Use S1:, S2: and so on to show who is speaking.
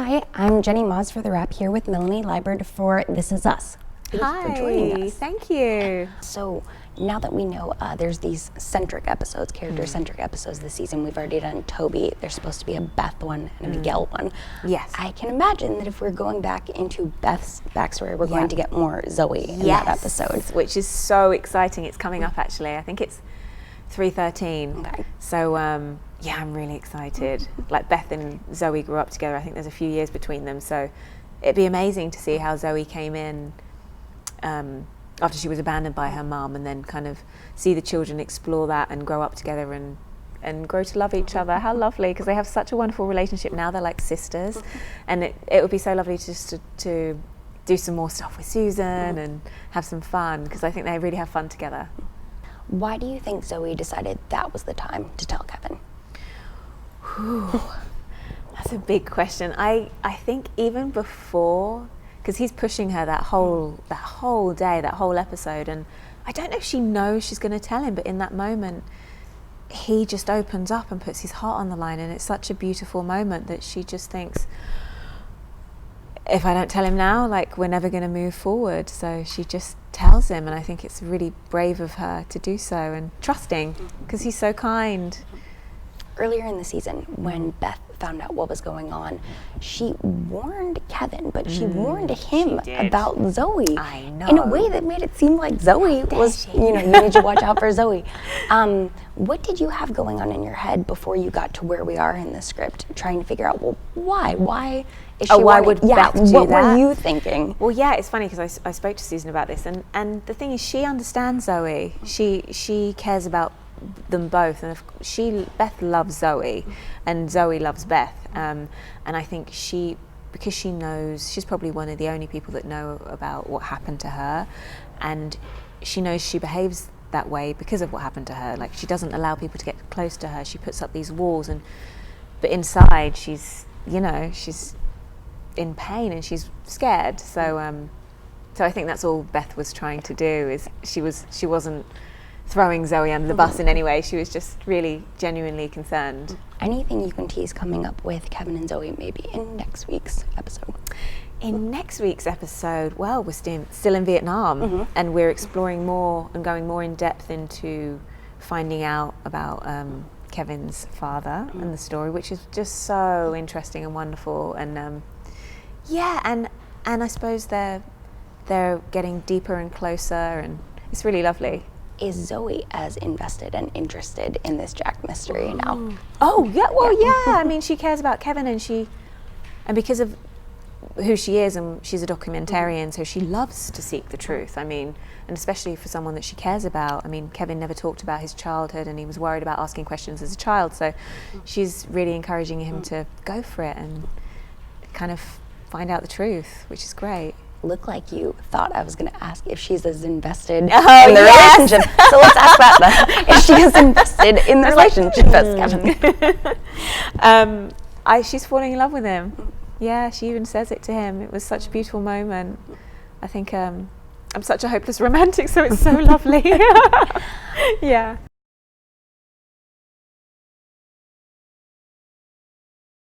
S1: Hi, I'm Jenny Moz for TheWrap here with Melanie Liburd for This Is Us. Thanks for joining us.
S2: Thank you.
S1: So now that we know there's these centric episodes, character-centric episodes this season, we've already done Toby, there's supposed to be a Beth one and a Miguel one.
S2: Yes.
S1: I can imagine that if we're going back into Beth's backstory, we're going to get more Zoey in that episode.
S2: Which is so exciting. It's coming up actually. I think it's 3:13.
S1: Okay.
S2: So yeah, I'm really excited. Like Beth and Zoey grew up together. I think there's a few years between them. So it'd be amazing to see how Zoey came in after she was abandoned by her mum, and then kind of see the children explore that and grow up together and grow to love each other. How lovely, because they have such a wonderful relationship now. They're like sisters, and it would be so lovely just to do some more stuff with Susan and have some fun, because I think they really have fun together.
S1: Why do you think Zoey decided that was the time to tell Kevin?
S2: That's a big question. I think even before, because he's pushing her that whole day, that whole episode, and I don't know if she knows she's going to tell him, but in that moment he just opens up and puts his heart on the line, and it's such a beautiful moment that she just thinks, if I don't tell him now, like, we're never going to move forward. So she just tells him, and I think it's really brave of her to do so, and trusting, because he's so kind.
S1: Earlier in the season, when Beth found out what was going on, she warned Kevin, but she warned him about Zoey.
S2: I know.
S1: In a way that made it seem like Zoey was, you need to watch out for Zoey. What did you have going on in your head before you got to where we are in the script, trying to figure out, well, why? Why is she
S2: why would Beth do
S1: what
S2: that?
S1: Were you thinking?
S2: Well, yeah, it's funny because I spoke to Susan about this, and the thing is, she understands Zoey. She cares about them both, and Beth loves Zoey, and Zoey loves Beth, and I think because she knows, she's probably one of the only people that know about what happened to her, and she knows she behaves that way because of what happened to her. Like, she doesn't allow people to get close to her. She puts up these walls, but inside she's in pain and she's scared. So I think that's all Beth was trying to do. Is she wasn't throwing Zoey under the bus in any way. She was just really genuinely concerned.
S1: Anything you can tease coming up with Kevin and Zoey maybe in next week's episode?
S2: In next week's episode, well, we're still in Vietnam, and we're exploring more and going more in depth into finding out about Kevin's father and the story, which is just so interesting and wonderful. And and I suppose they're getting deeper and closer, and it's really lovely.
S1: Is Zoey as invested and interested in this Jack mystery now?
S2: Oh yeah, well yeah. I mean, she cares about Kevin, and because of who she is, and she's a documentarian, so she loves to seek the truth. I mean, and especially for someone that she cares about. I mean, Kevin never talked about his childhood, and he was worried about asking questions as a child, so she's really encouraging him to go for it and kind of find out the truth, which is great.
S1: Look like you thought I was going to ask if she's as invested in the relationship. So let's ask that then. If she is invested in the relationship as Kevin.
S2: She's falling in love with him. Yeah, she even says it to him. It was such a beautiful moment. I think I'm such a hopeless romantic, so it's so lovely. Yeah.